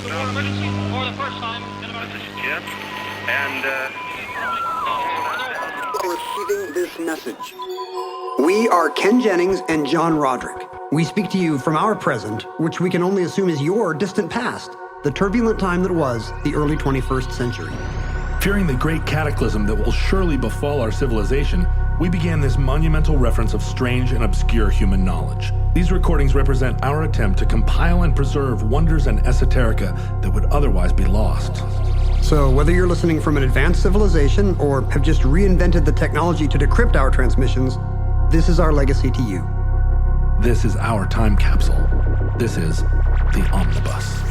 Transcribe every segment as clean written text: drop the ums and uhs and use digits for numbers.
emergency for the first time in about... This is Jim, and Receiving this message. We are Ken Jennings and John Roderick. We speak to you from our present, which we can only assume is your distant past, the turbulent time that was the early 21st century. Fearing the great cataclysm that will surely befall our civilization, we began this monumental reference of strange and obscure human knowledge. These recordings represent our attempt to compile and preserve wonders and esoterica that would otherwise be lost. So whether you're listening from an advanced civilization or have just reinvented the technology to decrypt our transmissions, this is our legacy to you. This is our time capsule. This is the Omnibus.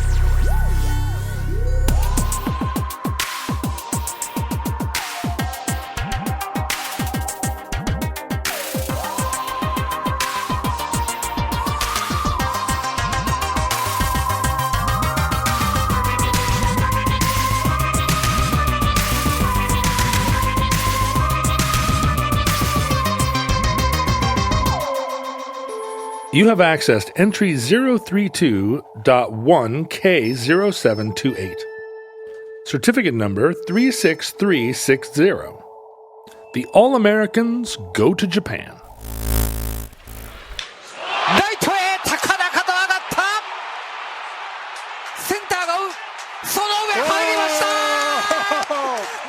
You have accessed entry 032.1K0728. Certificate number 36360. The All-Americans go to Japan. 라이트의 타카나카도 아가타 센터가 손오에入りました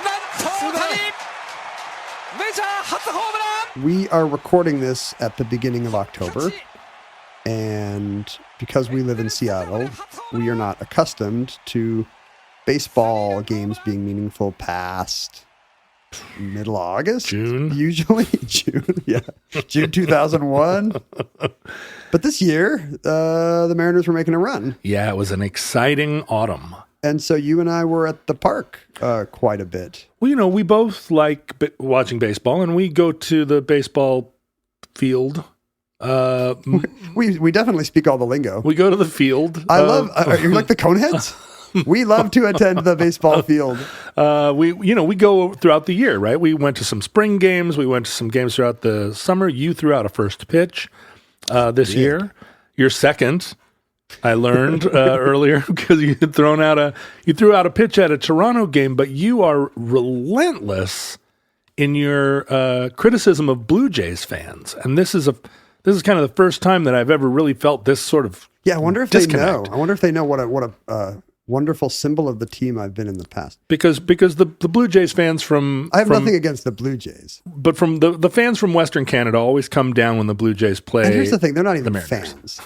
난토다니 메ジャー初ホームラン We are recording this at the beginning of October. And because we live in Seattle, we are not accustomed to baseball games being meaningful past middle August. June. Usually. June, yeah. June 2001. But this year, the Mariners were making a run. Yeah, it was an exciting autumn. And so you and I were at the park quite a bit. Well, you know, we both like watching baseball, and we go to the baseball field. We definitely speak all the lingo. We go to the field. I love. You're like the Coneheads. We love to attend the baseball field. We go throughout the year, right? We went to some spring games. We went to some games throughout the summer. You threw out a first pitch this year. Your second, I learned earlier, because you threw out a pitch at a Toronto game. But you are relentless in your criticism of Blue Jays fans, and this is kind of the first time that I've ever really felt this sort of I wonder if disconnect. they know. I wonder if they know what a wonderful symbol of the team I've been in the past. Because the Blue Jays fans from I have nothing against the Blue Jays, but from the fans from Western Canada always come down when the Blue Jays play. And here's the thing: they're not even fans.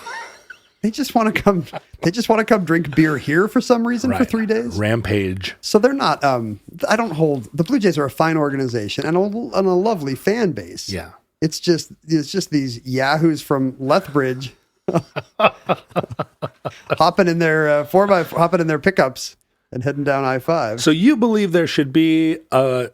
They just want to come. They just want to come drink beer here for some reason for 3 days. Rampage. So they're not. I don't hold the Blue Jays are a fine organization and a lovely fan base. Yeah. It's just these yahoos from Lethbridge hopping in their hopping in their pickups and heading down I-5. So you believe there should be a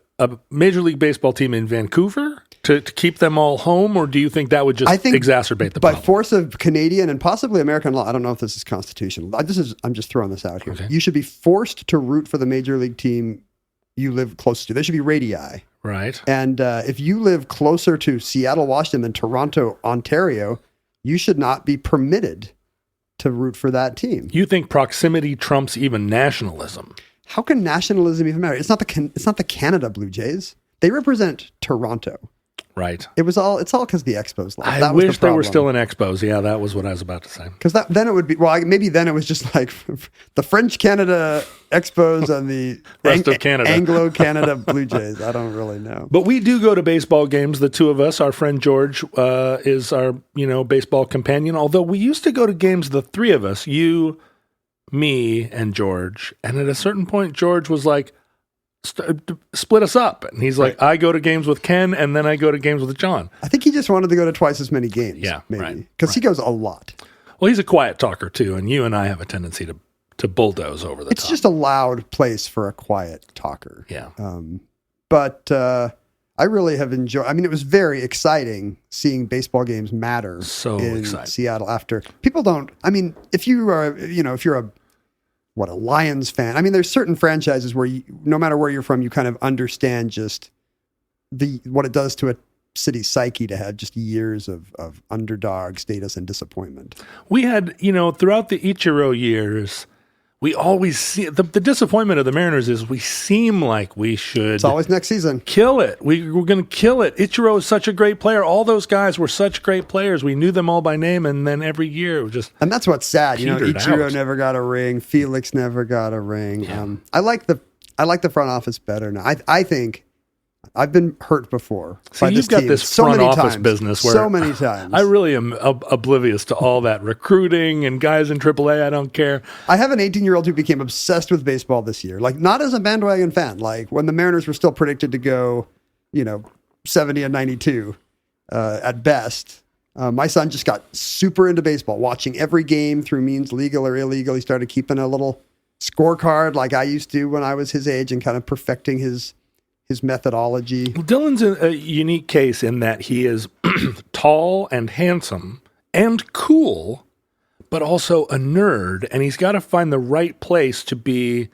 Major League Baseball team in Vancouver to keep them all home, or do you think that would just exacerbate the problem? By force of Canadian and possibly American law, I don't know if this is constitutional. I'm just throwing this out here. Okay. You should be forced to root for the Major League team you live close to. There should be radii. Right. And if you live closer to Seattle, Washington than Toronto, Ontario, you should not be permitted to root for that team. You think proximity trumps even nationalism? How can nationalism even matter? It's not the Canada Blue Jays. They represent Toronto. Right. It's all because the Expos left. I wish they were still in Expos. Yeah, that was what I was about to say. Because then it would be, maybe then it was just like the French Canada Expos and the rest of Canada. Anglo-Canada Blue Jays. I don't really know. But we do go to baseball games, the two of us. Our friend George is our, baseball companion. Although we used to go to games, the three of us, you, me, and George. And at a certain point, George was like, split us up. And he's like, I go to games with Ken, and then I go to games with John. I think he just wanted to go to twice as many games. Yeah, maybe. Because he goes a lot. Well, he's a quiet talker, too. And you and I have a tendency to bulldoze over the top. It's just a loud place for a quiet talker. Yeah. But I really have enjoyed. I mean, it was very exciting seeing baseball games matter in Seattle. After people don't. I mean, if you are, if you're a Lions fan. I mean, there's certain franchises where no matter where you're from, you kind of understand just what it does to a city's psyche to have just years of underdog status and disappointment. We had, throughout the Ichiro years, we always see the disappointment of the Mariners is we seem like we should. It's always next season. Kill it. We're going to kill it. Ichiro is such a great player. All those guys were such great players. We knew them all by name, and then every year it was just. And that's what's sad. Ichiro out. never got a ring. Felix never got a ring. Yeah. I like the front office better now. I think. I've been hurt before. So you've got this front office business where so many times. I really am oblivious to all that recruiting and guys in AAA. I don't care. I have an 18-year-old who became obsessed with baseball this year. Like, not as a bandwagon fan. Like, when the Mariners were still predicted to go, 70 and 92 at best. My son just got super into baseball, watching every game through means legal or illegal. He started keeping a little scorecard like I used to when I was his age and kind of perfecting his methodology. Dylan's a unique case in that he is tall and handsome and cool, but also a nerd, and he's got to find the right place to be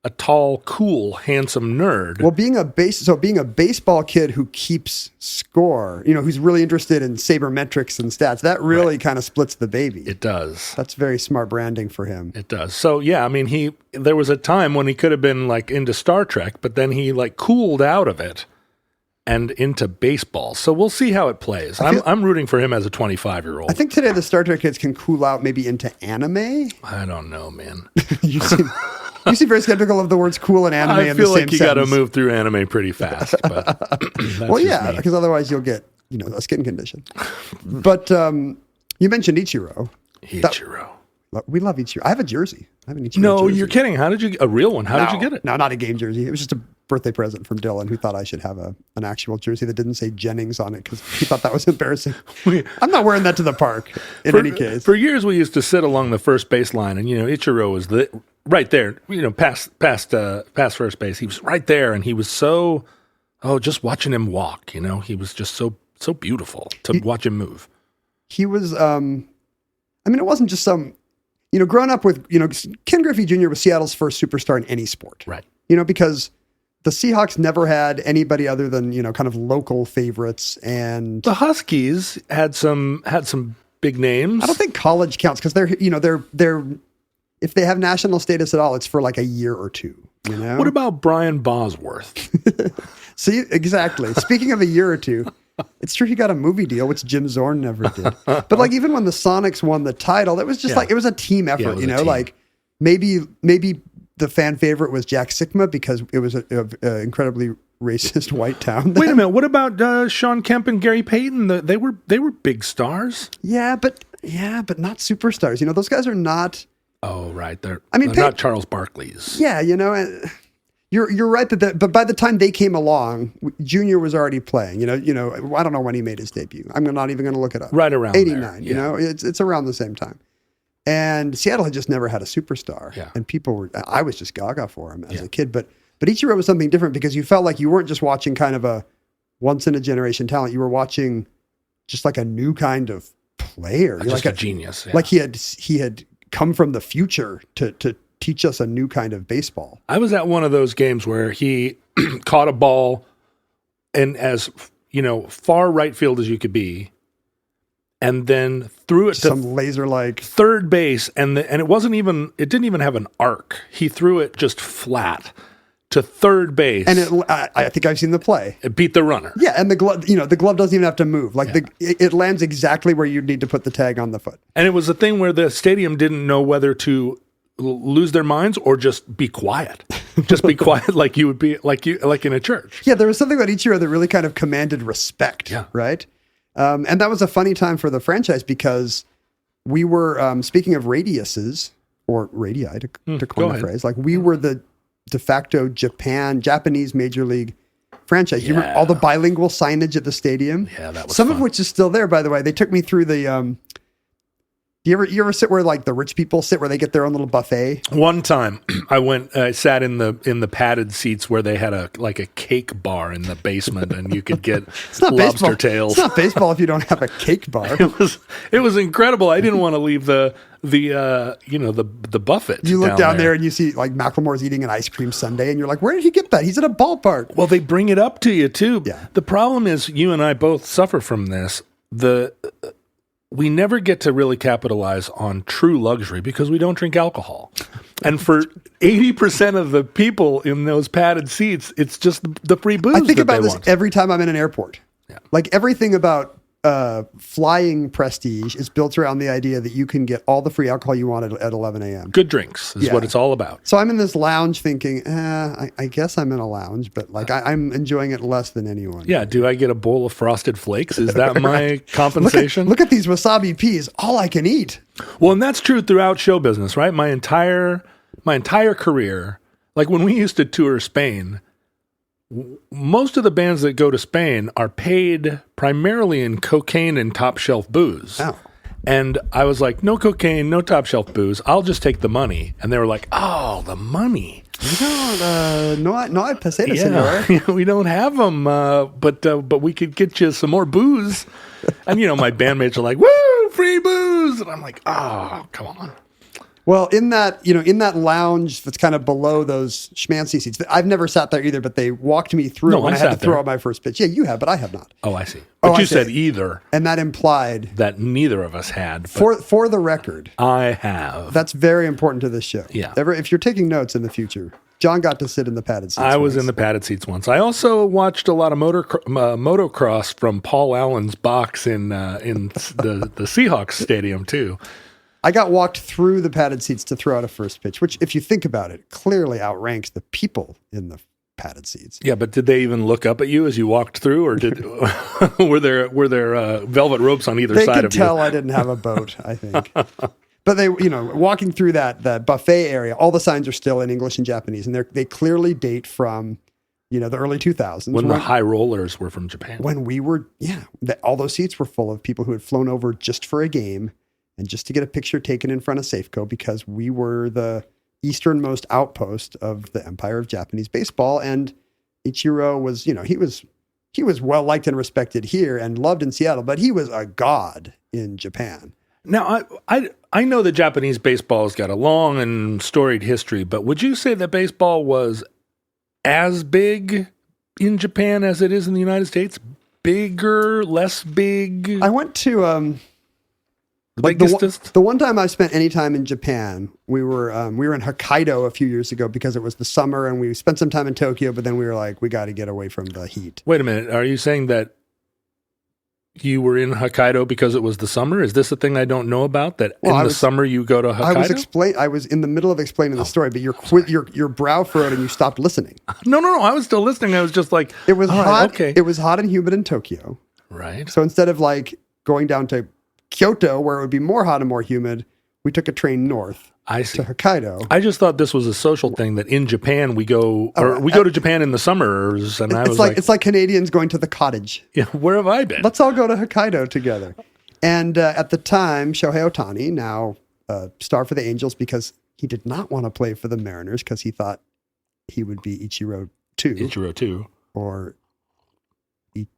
a tall, cool, handsome nerd. Well, being a baseball kid who keeps score, who's really interested in sabermetrics and stats, that really kind of splits the baby. It does. That's very smart branding for him. It does. So yeah, I mean, there was a time when he could have been like into Star Trek, but then he like cooled out of it and into baseball. So we'll see how it plays. I'm rooting for him as a 25-year-old. I think today the Star Trek kids can cool out maybe into anime. I don't know, man. You seem very skeptical of the words cool and anime in the same sentence. I feel like you got to move through anime pretty fast. But well, yeah, because otherwise you'll get, a skin condition. But you mentioned Ichiro. We love Ichiro. I have a jersey. I have an Ichiro No, jersey. you're kidding. A real one? How did you get it? No, not a game jersey. It was just a birthday present from Dylan, who thought I should have an actual jersey that didn't say Jennings on it because he thought that was embarrassing. I'm not wearing that to the park in any case. For years, we used to sit along the first base line, and Ichiro was right there, past first base. He was right there, and he was just watching him walk. He was just so beautiful to watch him move. He was, it wasn't just some, growing up with, Ken Griffey Jr. was Seattle's first superstar in any sport, right? Because the Seahawks never had anybody other than kind of local favorites, and the Huskies had some big names. I don't think college counts because they're if they have national status at all, it's for like a year or two. What about Brian Bosworth? See, exactly. Speaking of a year or two, it's true he got a movie deal, which Jim Zorn never did. But like even when the Sonics won the title, it was just like it was a team effort. Like maybe the fan favorite was Jack Sikma because it was an incredibly racist white town. Wait a minute. What about Sean Kemp and Gary Payton? They were big stars. Yeah, but not superstars. Those guys are not. Oh, right. They're not Charles Barkley's. Yeah, you're right but by the time they came along, Junior was already playing. I don't know when he made his debut. I'm not even going to look it up. Right around 89. There, yeah. It's around the same time. And Seattle had just never had a superstar. Yeah. And I was just gaga for him as a kid. But Ichiro was something different because you felt like you weren't just watching kind of a once in a generation talent. You were watching just like a new kind of player. Just like a genius. Yeah. Like he had come from the future to teach us a new kind of baseball. I was at one of those games where he caught a ball and as far right field as you could be, and then threw it to some laser-like third base, and it didn't even have an arc. He threw it just flat to third base, and I think I've seen the play. It beat the runner. Yeah, and the glove doesn't even have to move. Like it lands exactly where you need to put the tag on the foot. And it was a thing where the stadium didn't know whether to lose their minds or just be quiet. Just be quiet like you would be like in a church. Yeah, there was something about Ichiro that really kind of commanded respect. Yeah. Right. And that was a funny time for the franchise because we were speaking of radiuses or radii to coin the phrase. Like we were the de facto Japanese major league franchise. Yeah. You remember all the bilingual signage at the stadium? Yeah, that was some fun. of which is still there, by the way. They took me through the. You ever sit where like the rich people sit, where they get their own little buffet? One time, I sat in the padded seats where they had a cake bar in the basement, and you could get lobster tails. It's not baseball if you don't have a cake bar. It was incredible. I didn't want to leave the buffet. You look down there and you see like Macklemore's eating an ice cream sundae, and you're like, where did he get that? He's at a ballpark. Well, they bring it up to you too. Yeah. The problem is, you and I both suffer from this. We never get to really capitalize on true luxury because we don't drink alcohol. And for 80% of the people in those padded seats, it's just the free booze. I think that about they this want. every time I'm in an airport. Yeah. Like everything about flying prestige is built around the idea that you can get all the free alcohol you want at 11 a.m. Good drinks is what it's all about. So I'm in this lounge thinking, I guess I'm in a lounge, but like I'm enjoying it less than anyone. Yeah. Do I get a bowl of Frosted Flakes? Is that my compensation? Look at these wasabi peas. All I can eat. Well, and that's true throughout show business, right? My entire career, like when we used to tour Spain, most of the bands that go to Spain are paid primarily in cocaine and top shelf booze. Oh. And I was like, no cocaine, no top shelf booze. I'll just take the money. And they were like, oh, the money. No hay peseta, senor. We don't have them, but we could get you some more booze. And, my bandmates are like, woo, free booze. And I'm like, oh, come on. Well, in that lounge that's kind of below those schmancy seats, I've never sat there either, but they walked me through when I had to throw out my first pitch. Yeah, you have, but I have not. Oh, I see. But you said either. And that implied that neither of us had. For the record. I have. That's very important to this show. Yeah. If you're taking notes in the future, John got to sit in the padded seats. I was in the padded seats once. I also watched a lot of motocross from Paul Allen's box in the Seahawks stadium, too. I got walked through the padded seats to throw out a first pitch, which, if you think about it, clearly outranks the people in the padded seats. Yeah, but did they even look up at you as you walked through, or were there velvet ropes on either side of you? They could tell I didn't have a boat, I think. But they, walking through that buffet area, all the signs are still in English and Japanese, and they clearly date from, the early 2000s. When the high rollers were from Japan. When we were, all those seats were full of people who had flown over just for a game and just to get a picture taken in front of Safeco, because we were the easternmost outpost of the empire of Japanese baseball. And Ichiro was, he was well liked and respected here and loved in Seattle, but he was a god in Japan. Now, I know that Japanese baseball has got a long and storied history, but would you say that baseball was as big in Japan as it is in the United States? Bigger, less big? I went to the one time I spent any time in Japan, we were in Hokkaido a few years ago because it was the summer, and we spent some time in Tokyo, but then we were like, we got to get away from the heat. Wait a minute. Are you saying that you were in Hokkaido because it was the summer? Is this a thing I don't know about, that in the summer you go to Hokkaido? I was in the middle of explaining the story, but your brow furrowed and you stopped listening. No. I was still listening. I was just like, it was hot. Right, okay. It was hot and humid in Tokyo. Right. So instead of like going down to Kyoto, where it would be more hot and more humid, we took a train north to Hokkaido. I just thought this was a social thing, that in Japan we go to Japan in the summers, and it's like Canadians going to the cottage. Yeah, where have I been? Let's all go to Hokkaido together. And at the time, Shohei Ohtani, now star for the Angels, because he did not want to play for the Mariners because he thought he would be Ichiro 2. Ichiro 2. Or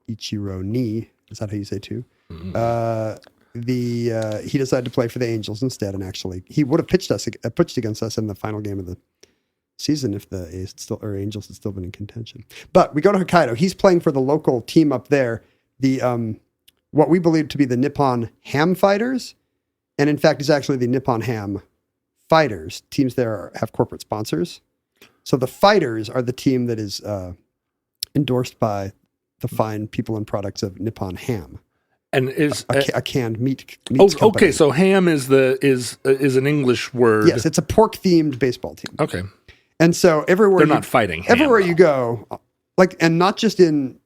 Ichiro ni. Is that how you say 2? Mm-hmm. He decided to play for the Angels instead, and actually he would have pitched against us in the final game of the season if the Angels had still been in contention. But we go to Hokkaido. He's playing for the local team up there, the what we believe to be the Nippon Ham Fighters, and in fact is actually the Nippon Ham Fighters. Teams there have corporate sponsors, so the Fighters are the team that is endorsed by the fine people and products of Nippon Ham. And is a canned meat company. Okay, so ham is an English word. Yes, it's a pork themed baseball team. Okay, and so everywhere they're not fighting. Everywhere you go, and not just in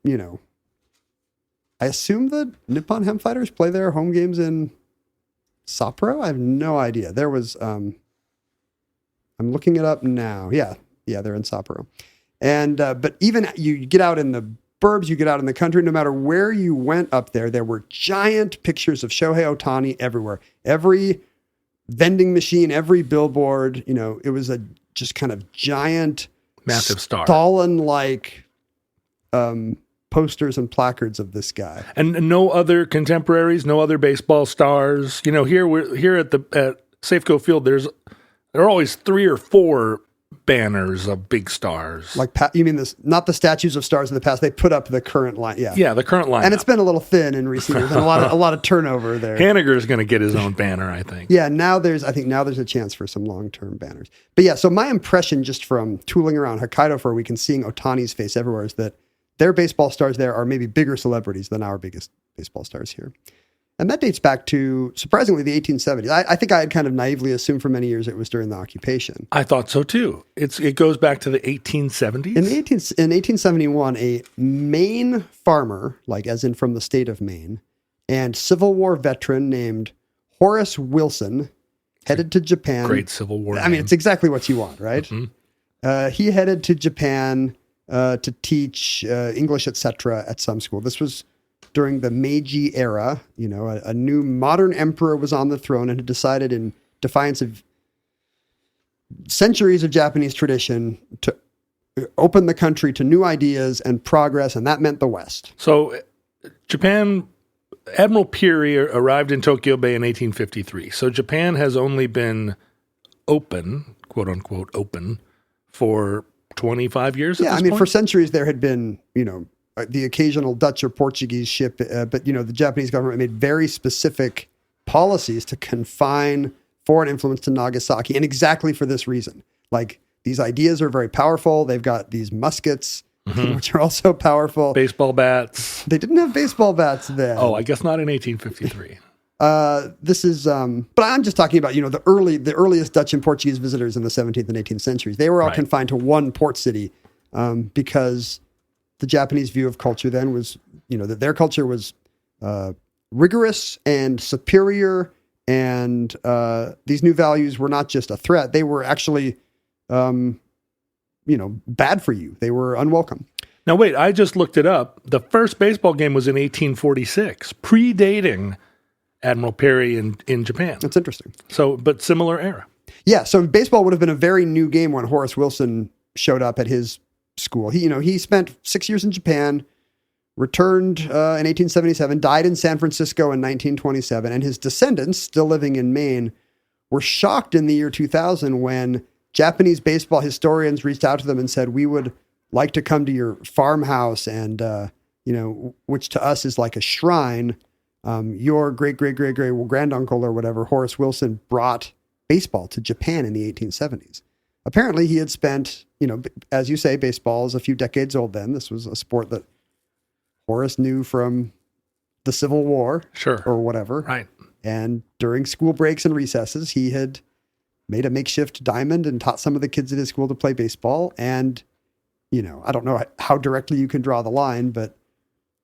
I assume the Nippon Ham Fighters play their home games in Sapporo. I have no idea. There was I'm looking it up now. Yeah, they're in Sapporo, and but even you get out in the burbs, you get out in the country, no matter where you went up there were giant pictures of Shohei Ohtani everywhere. Every vending machine, every billboard, it was a just kind of giant, massive star. Stalin-like posters and placards of this guy. And no other contemporaries, no other baseball stars. Here at Safeco Field, there are always 3 or 4 banners of big stars. Like, you mean this? Not the statues of stars in the past. They put up the current line. Yeah, yeah, the current line. And it's been a little thin in recent years, and a lot of turnover there. Hanniger is going to get his own banner, I think. Yeah, I think now there's a chance for some long-term banners. But yeah, so my impression just from tooling around Hokkaido for a week and seeing Ohtani's face everywhere is that their baseball stars there are maybe bigger celebrities than our biggest baseball stars here. And that dates back to, surprisingly, the 1870s. I think I had kind of naively assumed for many years it was during the occupation. I thought so, too. It goes back to the 1870s? In 1871, a Maine farmer, like as in from the state of Maine, and Civil War veteran named Horace Wilson headed to Japan. Great Civil War I mean, it's exactly what you want, right? Mm-hmm. He headed to Japan to teach English, etc. at some school. This was during the Meiji era. You know, a new modern emperor was on the throne and had decided, in defiance of centuries of Japanese tradition, to open the country to new ideas and progress, and that meant the West. So Japan, Admiral Peary arrived in Tokyo Bay in 1853. So Japan has only been open, quote unquote, open, for 25 years at this point? For centuries there had been, the occasional Dutch or Portuguese ship, but, the Japanese government made very specific policies to confine foreign influence to Nagasaki, and exactly for this reason. Like, these ideas are very powerful. They've got these muskets, which are also powerful. Baseball bats. They didn't have baseball bats then. Oh, I guess not in 1853. This is, but I'm just talking about, the earliest Dutch and Portuguese visitors in the 17th and 18th centuries. They were all confined to one port city, because the Japanese view of culture then was, that their culture was rigorous and superior, and these new values were not just a threat; they were actually, bad for you. They were unwelcome. Now, wait, I just looked it up. The first baseball game was in 1846, predating Admiral Peary in Japan. That's interesting. So, but similar era. Yeah, so baseball would have been a very new game when Horace Wilson showed up at his school. He spent 6 years in Japan, returned in 1877, died in San Francisco in 1927, and his descendants, still living in Maine, were shocked in the year 2000 when Japanese baseball historians reached out to them and said, "We would like to come to your farmhouse, and which to us is like a shrine. Your great granduncle or whatever, Horace Wilson, brought baseball to Japan in the 1870s. Apparently he had spent, as you say, baseball is a few decades old then. This was a sport that Horace knew from the Civil War, or whatever. Right. And during school breaks and recesses, he had made a makeshift diamond and taught some of the kids at his school to play baseball. And, I don't know how directly you can draw the line, but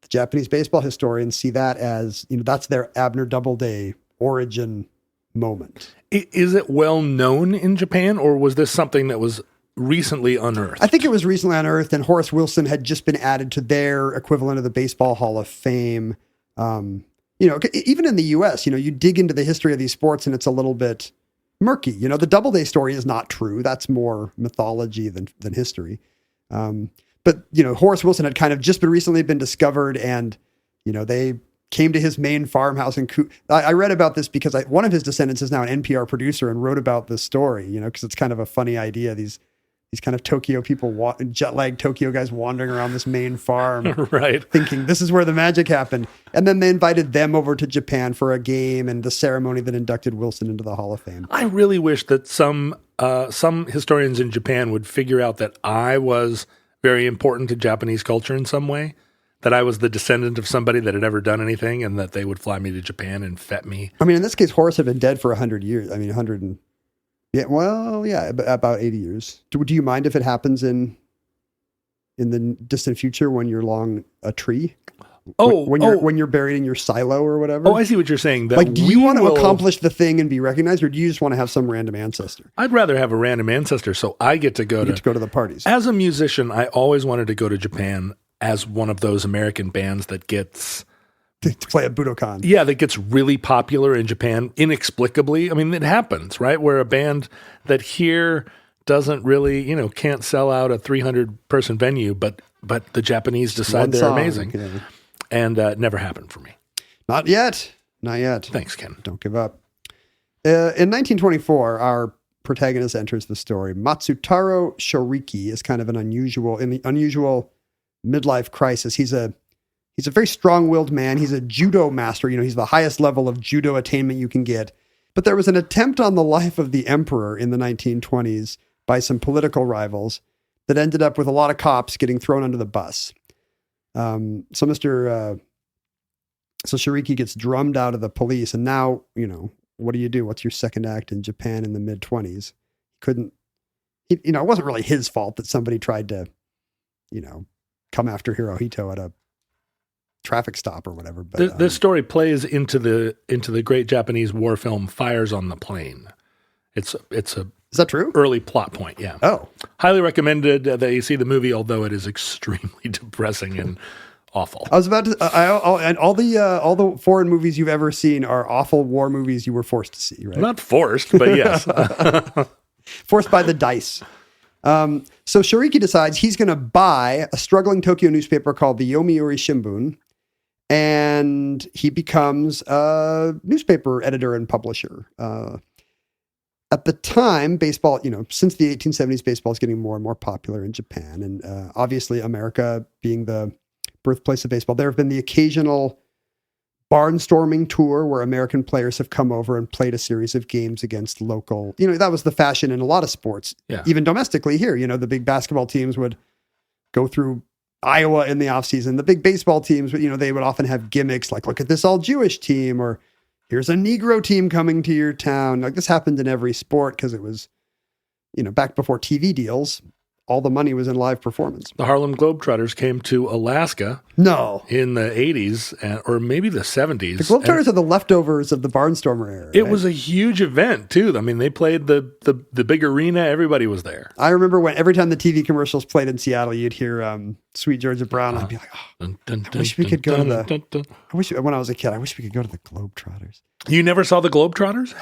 the Japanese baseball historians see that as, that's their Abner Doubleday origin moment. Is it well known in Japan, or was this something that was recently unearthed? I think it was recently unearthed, and Horace Wilson had just been added to their equivalent of the Baseball Hall of Fame. Even in the U.S., you dig into the history of these sports and it's a little bit murky. The Doubleday story is not true. That's more mythology than history. But Horace Wilson had kind of just recently been discovered, and, they came to his main farmhouse. And I read about this because one of his descendants is now an NPR producer and wrote about this story, because it's kind of a funny idea. These kind of Tokyo people, jet-lagged Tokyo guys wandering around this main farm, right, thinking this is where the magic happened. And then they invited them over to Japan for a game and the ceremony that inducted Wilson into the Hall of Fame. I really wish that some historians in Japan would figure out that I was very important to Japanese culture in some way, that I was the descendant of somebody that had ever done anything, and that they would fly me to Japan and fet me. I mean, in this case, Horace had been dead for 100 years. I mean, about 80 years. Do you mind if it happens in the distant future when you're along a tree? When you're buried in your silo or whatever? Oh, I see what you're saying. Like, do you want to accomplish the thing and be recognized, or do you just want to have some random ancestor? I'd rather have a random ancestor, so I get to go to the parties. As a musician, I always wanted to go to Japan as one of those American bands that gets to play at Budokan. Yeah, that gets really popular in Japan inexplicably. I mean, it happens, right? Where a band that here doesn't really, can't sell out a 300-person venue, but the Japanese decide they're amazing. Yeah. And it never happened for me. Not yet. Not yet. Thanks, Ken. Don't give up. In 1924, our protagonist enters the story. Matsutaro Shoriki is kind of in the unusual midlife crisis. He's a very strong-willed man. He's a judo master. He's the highest level of judo attainment you can get. But there was an attempt on the life of the emperor in the 1920s by some political rivals that ended up with a lot of cops getting thrown under the bus. So Shoriki gets drummed out of the police, and now, what do you do? What's your second act in Japan in the mid-20s? It wasn't really his fault that somebody tried to, come after Hirohito at a traffic stop or whatever. But this story plays into the great Japanese war film Fires on the Plain. It's a Is that true? Early plot point, yeah. Oh. Highly recommended that you see the movie, although it is extremely depressing and awful. I was about to, and all the foreign movies you've ever seen are awful war movies you were forced to see, right? Not forced, but yes. Forced by the dice. So Shoriki decides he's going to buy a struggling Tokyo newspaper called the Yomiuri Shimbun, and he becomes a newspaper editor and publisher. At the time, baseball, since the 1870s, baseball is getting more and more popular in Japan. And obviously, America being the birthplace of baseball, there have been the occasional barnstorming tour where American players have come over and played a series of games against local, that was the fashion in a lot of sports, even domestically here. The big basketball teams would go through Iowa in the offseason. The big baseball teams, they would often have gimmicks like, look at this all Jewish team, or here's a Negro team coming to your town. Like, this happened in every sport because it was, back before TV deals, all the money was in live performance. The Harlem Globetrotters came to Alaska. No. In the 80s or maybe the 70s. The Globetrotters are the leftovers of the Barnstormer era. It was a huge event, too. I mean, they played the big arena. Everybody was there. I remember every time the TV commercials played in Seattle, you'd hear Sweet Georgia Brown. I'd be like, I wish we could go to when I was a kid, I wish we could go to the Globetrotters. You never saw the Globetrotters?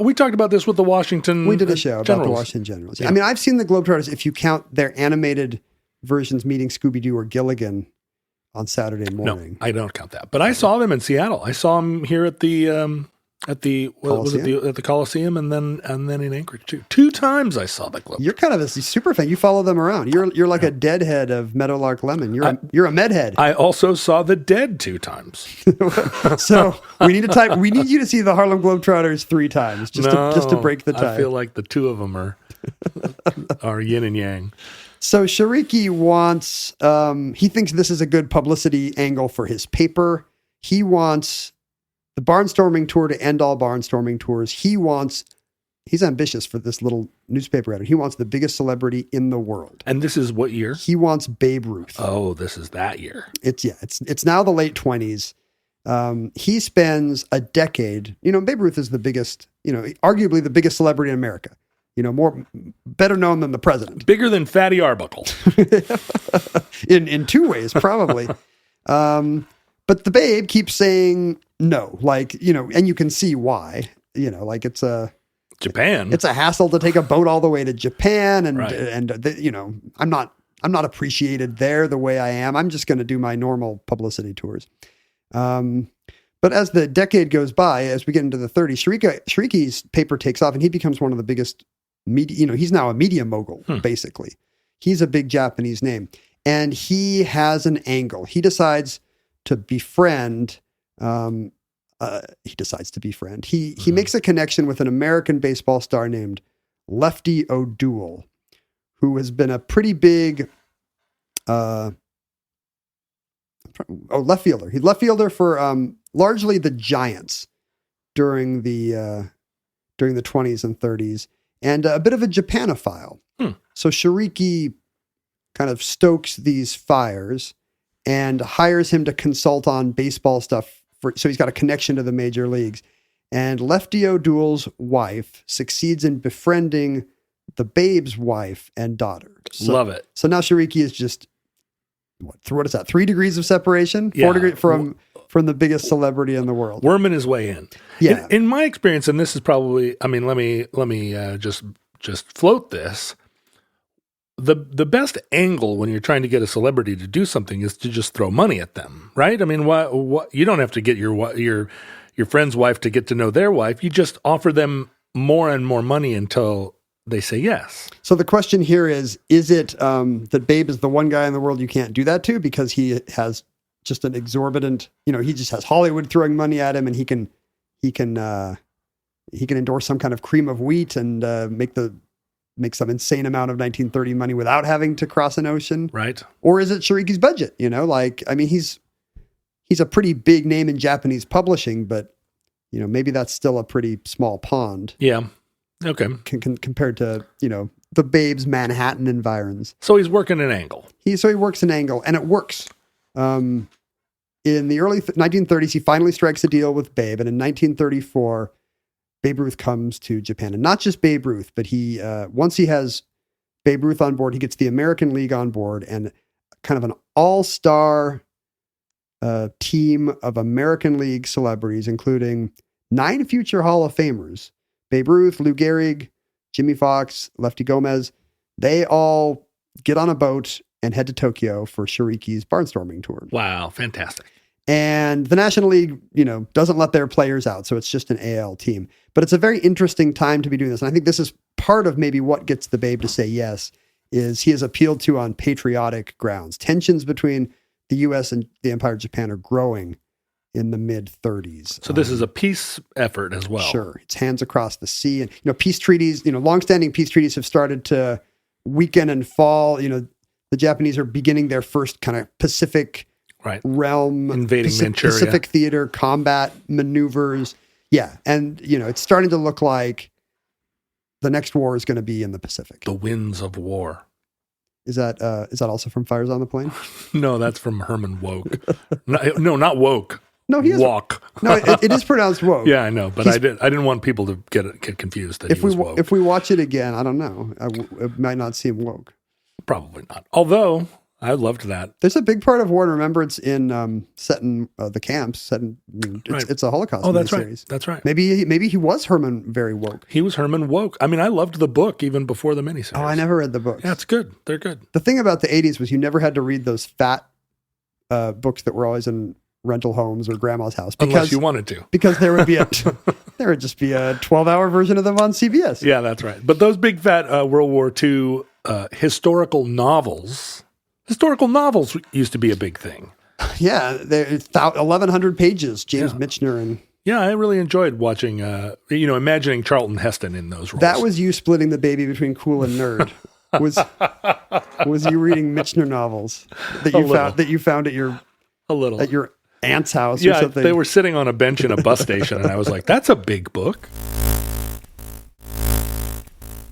We talked about this with the Washington We did a show Generals. about the Washington Generals. Yeah. I mean, I've seen the Globetrotters if you count their animated versions meeting Scooby-Doo or Gilligan on Saturday morning. No, I don't count that. But I saw them in Seattle. I saw them here at the Coliseum and then in Anchorage too. 2 times I saw the Globetrotters. You're kind of a super fan. You follow them around. You're like a deadhead of Meadowlark Lemon. You're a medhead. I also saw The Dead 2 times. So we need you to see the Harlem Globetrotters 3 times just to break the tie. I feel like the 2 of them are yin and yang. So Shoriki wants, he thinks this is a good publicity angle for his paper. He wants the barnstorming tour to end all barnstorming tours. He's ambitious for this little newspaper editor. He wants the biggest celebrity in the world. And this is what year? He wants Babe Ruth. Oh, this is that year. It's now the late 20s. He spends a decade, Babe Ruth is the biggest, arguably the biggest celebrity in America. Better known than the president. Bigger than Fatty Arbuckle. in 2 ways, probably. But the Babe keeps saying no, and you can see why, it's Japan. It's a hassle to take a boat all the way to Japan. And, right. I'm not appreciated there the way I am. I'm just going to do my normal publicity tours. But as the decade goes by, as we get into the 30s, Shoriki's paper takes off and he becomes one of the biggest media, he's now a media mogul, basically. He's a big Japanese name. And he has an angle. He decides to befriend, He makes a connection with an American baseball star named Lefty O'Doul, who has been a pretty big left fielder. He's left fielder for largely the Giants during the 20s and 30s, and a bit of a Japanophile. So Shoriki kind of stokes these fires and hires him to consult on baseball stuff. So he's got a connection to the major leagues. And Lefty O'Doul's wife succeeds in befriending the Babe's wife and daughter. Love it. So now Shoriki is just, what is that? 3 degrees of separation? 4 degrees from the biggest celebrity in the world. Worming his way in. Yeah. In my experience, and this is probably, let me just float this. The best angle when you're trying to get a celebrity to do something is to just throw money at them, right? I mean, what you don't have to get your friend's wife to get to know their wife. You just offer them more and more money until they say yes. So the question here is it that Babe is the one guy in the world you can't do that to because he has just an exorbitant, he just has Hollywood throwing money at him, and he can endorse some kind of cream of wheat and make some insane amount of 1930 money without having to cross an ocean? Right. Or is it Shiriki's budget? He's a pretty big name in Japanese publishing, but maybe that's still a pretty small pond. Yeah. Okay. Compared to, the Babe's Manhattan environs. So he's working an angle. He works an angle, and it works. In the early 1930s, he finally strikes a deal with Babe, and in 1934, Babe Ruth comes to Japan. And not just Babe Ruth, but he once he has Babe Ruth on board, he gets the American League on board, and kind of an all-star team of American League celebrities, including 9 future Hall of Famers. Babe Ruth, Lou Gehrig, Jimmy Fox, Lefty Gomez, they all get on a boat and head to Tokyo for Shiriki's barnstorming tour. Wow, fantastic. And the National League, doesn't let their players out, so it's just an AL team. But it's a very interesting time to be doing this. And I think this is part of maybe what gets the Babe to say yes, is he is appealed to on patriotic grounds. Tensions between the U.S. and the Empire of Japan are growing in the mid-30s. So this is a peace effort as well. Sure. It's hands across the sea. And, peace treaties, longstanding peace treaties have started to weaken and fall. The Japanese are beginning their first kind of Pacific realm. Invading Manchuria. Pacific theater, combat maneuvers. Yeah. And, it's starting to look like the next war is going to be in the Pacific. The winds of war. Is that also from Fires on the Plain? No, that's from Herman Woke. No, not Woke. No, he is Walk. No, it is pronounced woke. Yeah, I know, but I didn't want people to get confused that he was woke. If we watch it again, I don't know. It might not seem woke. Probably not. Although I loved that. There's a big part of War and Remembrance set in the camps. It's a Holocaust. Oh, that's series. right. That's right. Maybe he was Herman very woke. He was Herman Woke. I mean, I loved the book even before the miniseries. Oh, I never read the books. Yeah, it's good. They're good. The thing about the 80s was you never had to read those fat books that were always in rental homes or grandma's house, unless you wanted to, because there would just be a 12-hour version of them on CBS. Yeah, that's right. But those big fat World War II historical novels used to be a big thing. Yeah, they're 1,100 pages. James Michener and yeah, I really enjoyed watching. Imagining Charlton Heston in those roles. That was you splitting the baby between cool and nerd. Was you reading Michener novels that you found at your aunt's house or something? They were sitting on a bench in a bus station, and I was like, "That's a big book."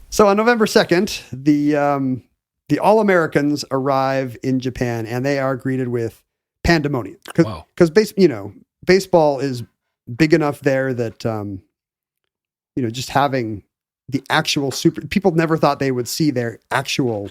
So on November 2nd, the All-Americans arrive in Japan, and they are greeted with pandemonium. Because baseball is big enough there that just having the actual people never thought they would see their actual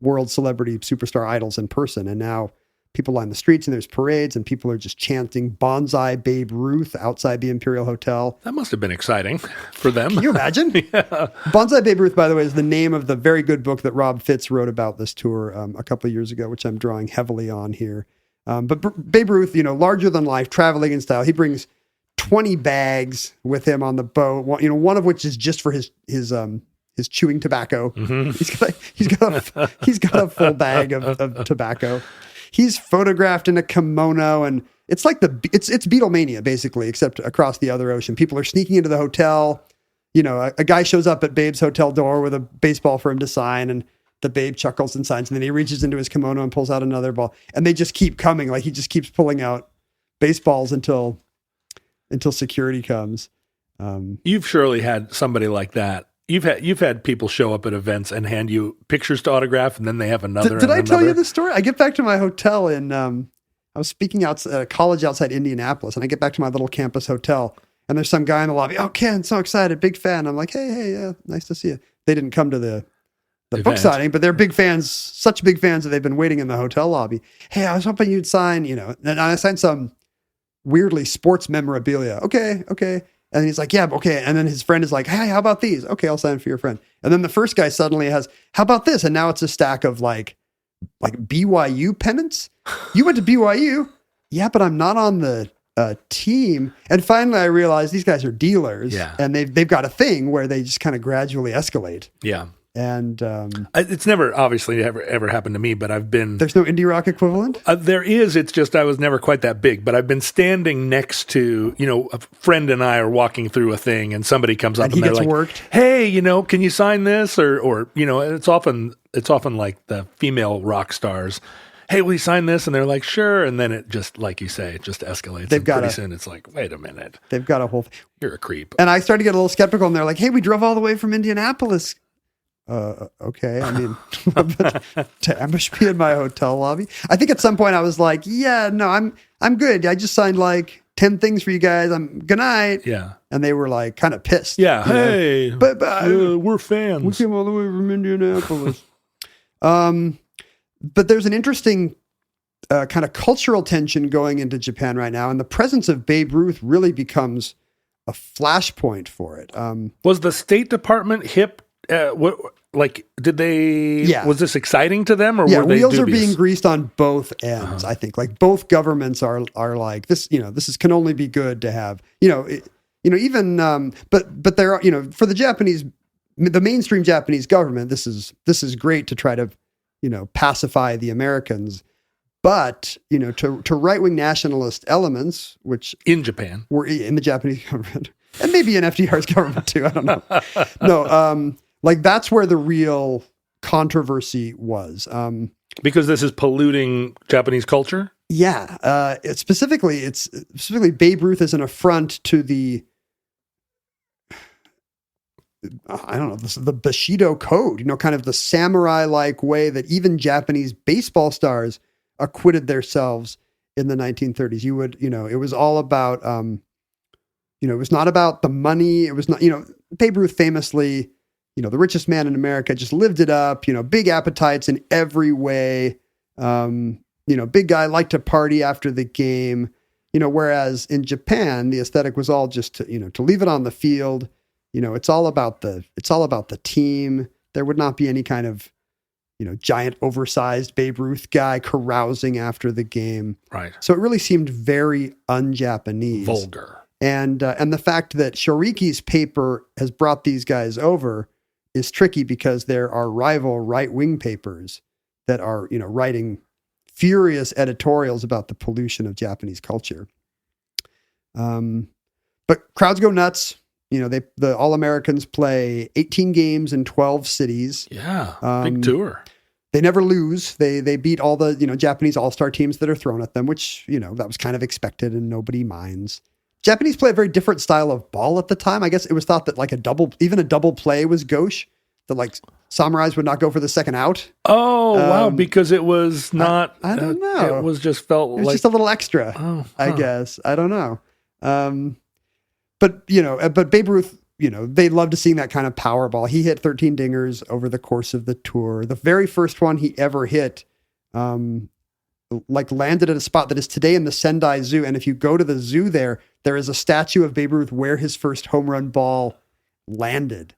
world celebrity superstar idols in person, and now people line the streets and there's parades and people are just chanting Bonsai Babe Ruth outside the Imperial Hotel. That must have been exciting for them. Can you imagine? Yeah. Bonsai Babe Ruth, by the way, is the name of the very good book that Rob Fitz wrote about this tour a couple of years ago, which I'm drawing heavily on here. But Babe Ruth, larger tthan life, traveling in style. He brings 20 bags with him on the boat. One of which is just for his chewing tobacco. Mm-hmm. He's got a full bag of tobacco. He's photographed in a kimono, and it's like it's Beatlemania basically, except across the other ocean. People are sneaking into the hotel. A guy shows up at Babe's hotel door with a baseball for him to sign, and the Babe chuckles and signs, and then he reaches into his kimono and pulls out another ball, and they just keep coming. Like he just keeps pulling out baseballs until security comes. You've surely had somebody like that. You've had people show up at events and hand you pictures to autograph, and then they have another. Did I tell you the story? I get back to my hotel in. I was speaking at a college outside Indianapolis, and I get back to my little campus hotel, and there's some guy in the lobby. Oh, Ken, so excited, big fan. I'm like, hey, yeah, nice to see you. They didn't come to the book signing, but they're big fans, such big fans that they've been waiting in the hotel lobby. Hey, I was hoping you'd sign, and I signed some weirdly sports memorabilia. Okay. And he's like, yeah, okay. And then his friend is like, hey, how about these? Okay, I'll sign for your friend. And then the first guy suddenly has, how about this? And now it's a stack of like BYU pennants. You went to BYU? Yeah, but I'm not on the team. And finally, I realized these guys are dealers, and they've got a thing where they just kind of gradually escalate. Yeah. And it's never obviously ever happened to me, but I've been. There's no indie rock equivalent? There is. It's just I was never quite that big, but I've been standing next to, a friend and I are walking through a thing, and somebody comes up and they're like, worked. "Hey, can you sign this?" Or it's often like the female rock stars. Hey, will you sign this? And they're like, sure. And then it just, like you say, it just escalates. Pretty soon it's like, wait a minute. They've got a whole thing. You're a creep. And I started to get a little skeptical, and they're like, hey, we drove all the way from Indianapolis. Okay. I mean, to ambush me in my hotel lobby. I think at some point I was like, yeah, no, I'm good. I just signed like 10 things for you guys. Good night. Yeah. And they were like kind of pissed. Yeah. Hey, but we're fans. We came all the way from Indianapolis. But there's an interesting kind of cultural tension going into Japan right now. And the presence of Babe Ruth really becomes a flashpoint for it. Was the State Department hip? Did they? Yeah. Was this exciting to them, or were they wheels dubious? are being greased on both ends. I think like both governments are like this. This can only be good to have. Even but there are for the Japanese, the mainstream Japanese government. This is great to try to pacify the Americans, but to right-wing nationalist elements, which in Japan were in the Japanese government and maybe in FDR's government too. I don't know. No. Like that's where the real controversy was. Because this is polluting Japanese culture? Yeah. It's specifically Babe Ruth is an affront to the, I don't know, the Bushido code, kind of the samurai-like way that even Japanese baseball stars acquitted themselves in the 1930s. It was all about, it was not about the money. It was not, Babe Ruth famously, the richest man in America, just lived it up, big appetites in every way. Big guy, liked to party after the game, whereas in Japan, the aesthetic was all just to leave it on the field. It's all about the team. There would not be any kind of, giant oversized Babe Ruth guy carousing after the game. Right. So it really seemed very un-Japanese. Vulgar. And the fact that Shoriki's paper has brought these guys over is tricky because there are rival right-wing papers that are, writing furious editorials about the pollution of Japanese culture. But crowds go nuts. The All-Americans play 18 games in 12 cities. Yeah, big tour. They never lose. They beat all the, Japanese all-star teams that are thrown at them, which, that was kind of expected and nobody minds. Japanese play a very different style of ball at the time. I guess it was thought that like even a double play was gauche, that like samurais would not go for the second out. Oh, wow. Because it was not, I don't know. It was just felt it was like just a little extra, I guess. I don't know. But Babe Ruth, they loved to seeing that kind of power ball. He hit 13 dingers over the course of the tour. The very first one he ever hit, landed at a spot that is today in the Sendai Zoo. And if you go to the zoo there is a statue of Babe Ruth where his first home run ball landed,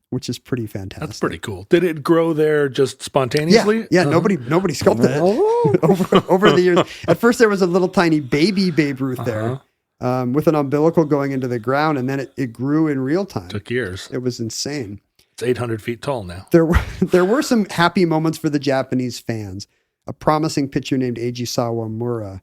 which is pretty fantastic. That's pretty cool. Did it grow there just spontaneously? Yeah. Nobody sculpted it over the years. At first there was a little tiny baby Babe Ruth there. With an umbilical going into the ground, and then it grew in real time. Took years. It was insane. It's 800 feet tall now. There were some happy moments for the Japanese fans. A promising pitcher named Eiji Sawamura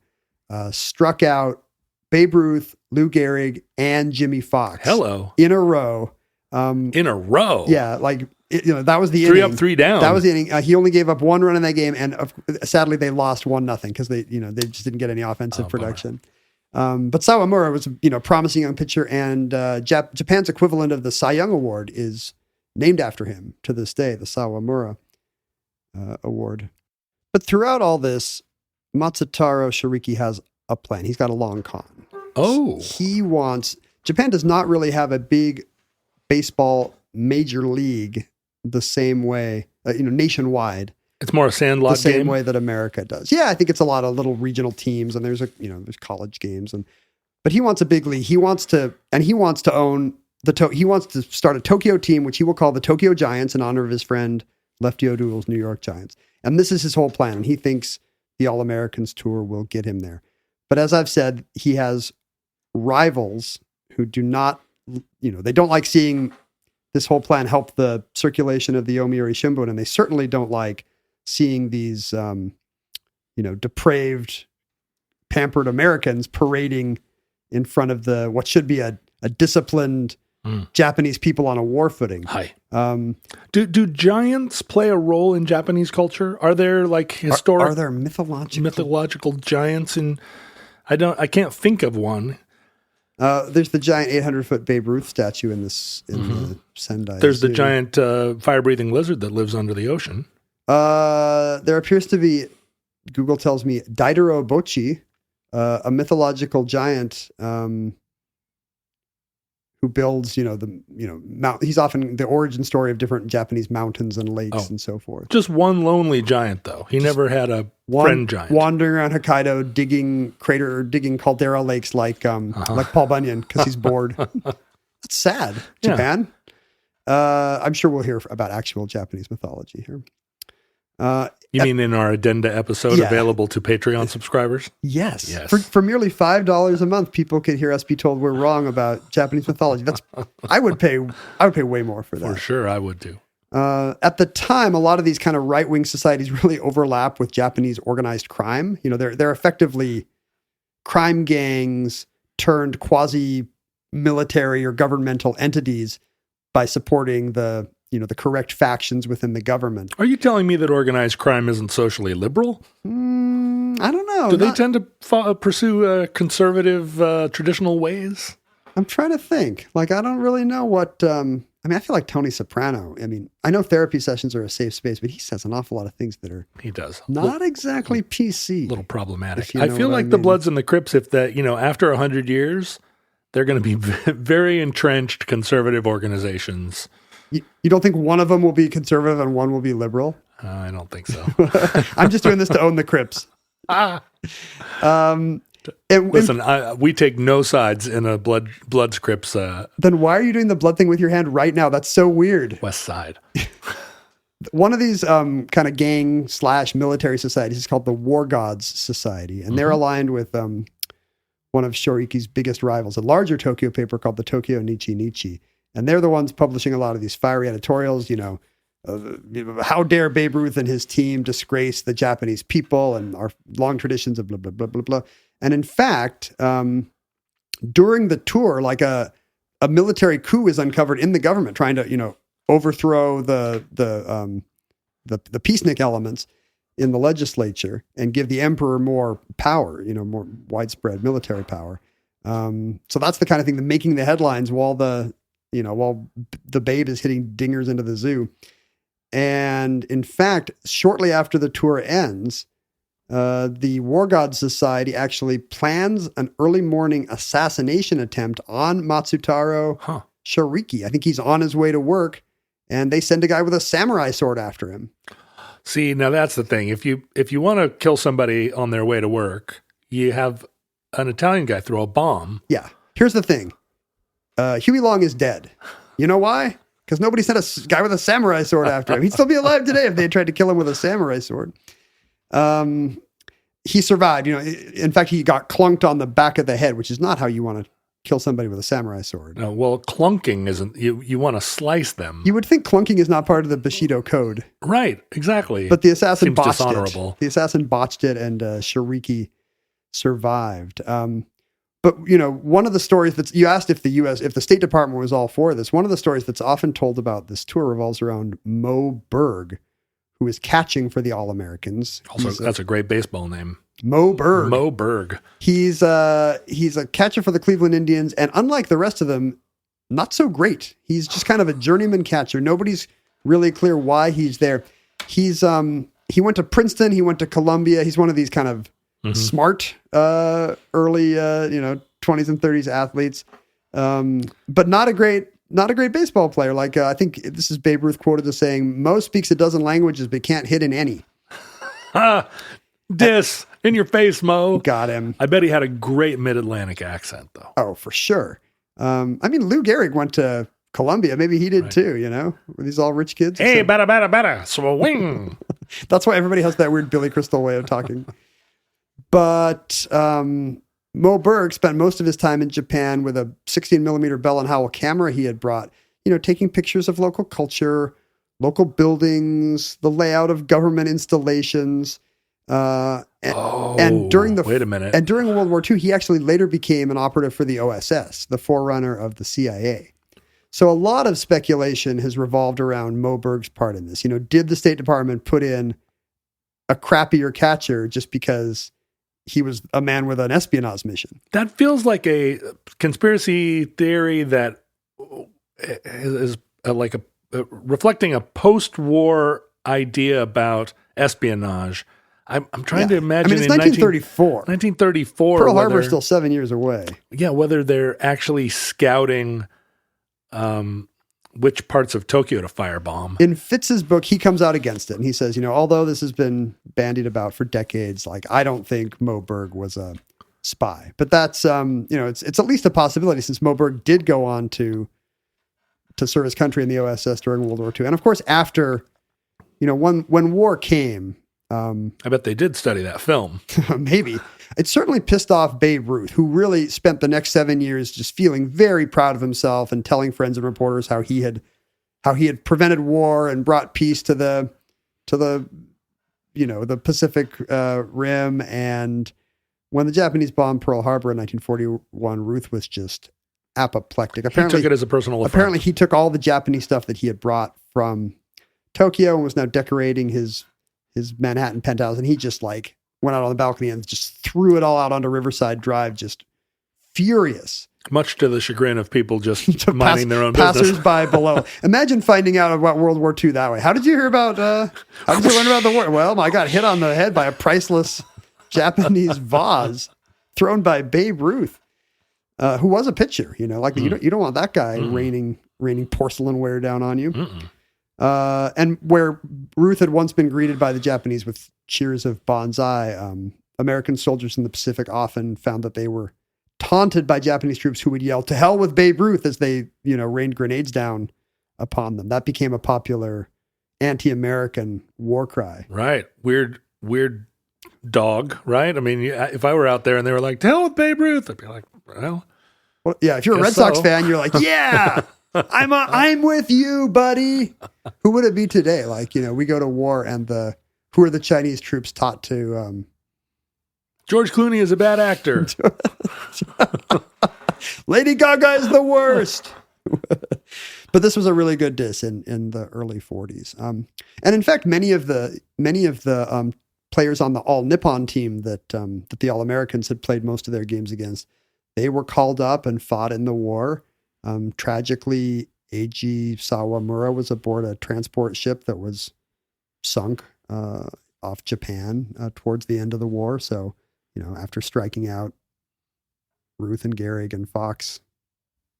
struck out Babe Ruth, Lou Gehrig, and Jimmy Fox. Hello. In a row. In a row? Yeah, that was the 3 inning. up, 3 down. That was the inning. He only gave up 1 run in that game, and sadly they lost 1-0 because they just didn't get any offensive production. But Sawamura was, promising young pitcher, and Japan's equivalent of the Cy Young Award is named after him to this day, the Sawamura Award. But throughout all this, Matsutaro Shiriki has a plan. He's got a long con. Oh. Japan does not really have a big baseball major league the same way, nationwide. It's more a sandlot the same game? way that America does. Yeah, I think it's a lot of little regional teams, and there's college games, but he wants a big league. He wants to own he wants to start a Tokyo team, which he will call the Tokyo Giants in honor of his friend Lefty O'Doul's New York Giants. And this is his whole plan. And he thinks the All-Americans tour will get him there. But as I've said, he has rivals who do not, they don't like seeing this whole plan help the circulation of the Yomiuri Shimbun, and they certainly don't like seeing these, depraved, pampered Americans parading in front of what should be a disciplined Japanese people on a war footing. Hi. Do giants play a role in Japanese culture? Are there like historic? Are there mythological giants? I can't think of one. There's the giant 800-foot Babe Ruth statue in the Sendai. There's the giant fire-breathing lizard that lives under the ocean. There appears to be, Google tells me, Daidoro Bochi, a mythological giant who builds, he's often the origin story of different Japanese mountains and lakes and so forth. Just one lonely giant, though. He never had a friend giant. Wandering around Hokkaido, digging caldera lakes like Paul Bunyan because he's bored. That's sad. Japan. I'm sure we'll hear about actual Japanese mythology here. You mean in our addenda episode available to Patreon subscribers? Yes. For merely $5 a month, people could hear us be told we're wrong about Japanese mythology. I would pay way more for that. For sure, I would too. At the time, a lot of these kind of right-wing societies really overlap with Japanese organized crime. They're effectively crime gangs turned quasi-military or governmental entities by supporting the correct factions within the government. Are you telling me that organized crime isn't socially liberal? I don't know. Do they tend to pursue conservative, traditional ways? I'm trying to think. I don't really know what... I feel like Tony Soprano. I know therapy sessions are a safe space, but he says an awful lot of things that are... He does. Not exactly PC. A little problematic. I feel like the Bloods and the Crips, if that, after 100 years, they're going to be very entrenched conservative organizations. You don't think one of them will be conservative and one will be liberal? I don't think so. I'm just doing this to own the Crips. Listen, we take no sides in a Bloods Crips. Then why are you doing the blood thing with your hand right now? That's so weird. West Side. One of these kind of gang / military societies is called the War Gods Society, and they're aligned with one of Shoriki's biggest rivals, a larger Tokyo paper called the Tokyo Nichi. And they're the ones publishing a lot of these fiery editorials, how dare Babe Ruth and his team disgrace the Japanese people and our long traditions of blah, blah, blah, blah, blah. And in fact, during the tour, a military coup is uncovered in the government trying to, overthrow the peacenik elements in the legislature and give the emperor more power, more widespread military power. So that's the kind of thing that making the headlines while the Babe is hitting dingers into the zoo. And in fact, shortly after the tour ends, the War Gods Society actually plans an early morning assassination attempt on Matsutaro Shoriki. I think he's on his way to work, and they send a guy with a samurai sword after him. See, now that's the thing. If you want to kill somebody on their way to work, you have an Italian guy throw a bomb. Yeah. Here's the thing. Huey Long is dead. You know why? Because nobody sent a guy with a samurai sword after him. He'd still be alive today if they had tried to kill him with a samurai sword. He survived. In fact, he got clunked on the back of the head, which is not how you want to kill somebody with a samurai sword. No, well, clunking isn't. You want to slice them. You would think clunking is not part of the Bushido code. Right, exactly. But the assassin Seems botched dishonorable. it. The assassin botched it, and Shoriki survived. But one of the stories that you asked if the State Department was all for this, one of the stories that's often told about this tour revolves around Mo Berg, who is catching for the All-Americans. Also, that's a great baseball name. Mo Berg. Mo Berg. He's a catcher for the Cleveland Indians, and unlike the rest of them, not so great. He's just kind of a journeyman catcher. Nobody's really clear why he's there. He went to Princeton. He went to Columbia. He's one of these kind of smart, early, 20s and 30s athletes, but not a great baseball player. I think this is Babe Ruth quoted as saying, Mo speaks a dozen languages, but can't hit in any. In your face, Mo. Got him. I bet he had a great mid-Atlantic accent, though. Oh, for sure. Lou Gehrig went to Columbia. Maybe he did too, Were these all rich kids? Hey, better, swing. That's why everybody has that weird Billy Crystal way of talking. But Mo Berg spent most of his time in Japan with a 16mm Bell and Howell camera he had brought, taking pictures of local culture, local buildings, the layout of government installations. And during wait a minute. And during World War II, he actually later became an operative for the OSS, the forerunner of the CIA. So a lot of speculation has revolved around Mo Berg's part in this. Did the State Department put in a crappier catcher just because he was a man with an espionage mission? That feels like a conspiracy theory that is like reflecting a post-war idea about espionage. I'm trying to imagine. It's 1934. 1934. Pearl Harbor is still 7 years away. Yeah, whether they're actually scouting which parts of Tokyo to firebomb. In Fitz's book, he comes out against it, and he says, although this has been bandied about for decades, I don't think Mo Berg was a spy. But that's it's at least a possibility, since Mo Berg did go on to serve his country in the OSS during World War II, and of course after, when war came. I bet they did study that film. Maybe. It certainly pissed off Babe Ruth, who really spent the next 7 years just feeling very proud of himself and telling friends and reporters how he had prevented war and brought peace to the Pacific Rim. And when the Japanese bombed Pearl Harbor in 1941, Ruth was just apoplectic. Apparently, he took it as a personal affront. Apparently, he took all the Japanese stuff that he had brought from Tokyo and was now decorating his Manhattan penthouse, and he just went out on the balcony and just threw it all out onto Riverside Drive, just furious. Much to the chagrin of people just minding their own business. Passers-by below. Imagine finding out about World War II that way. How did you hear about, how did you learn about the war? Well, I got hit on the head by a priceless Japanese vase thrown by Babe Ruth, who was a pitcher, you don't want that guy raining porcelainware down on you. And where Ruth had once been greeted by the Japanese with cheers of bonsai, American soldiers in the Pacific often found that they were taunted by Japanese troops who would yell, "To hell with Babe Ruth," as they, rained grenades down upon them. That became a popular anti-American war cry. Right. Weird dog, right? I mean, if I were out there and they were like, "To hell with Babe Ruth," I'd be like, well yeah, if you're a Red Sox fan, you're like, yeah, I'm with you, buddy. Who would it be today? We go to war and who are the Chinese troops taught to, George Clooney is a bad actor. Lady Gaga is the worst. But this was a really good diss in the early 40s. And in fact, many of the players on the All Nippon team that the All Americans had played most of their games against, they were called up and fought in the war. Tragically, Eiji Sawamura was aboard a transport ship that was sunk off Japan towards the end of the war. So, after striking out Ruth and Gehrig and Fox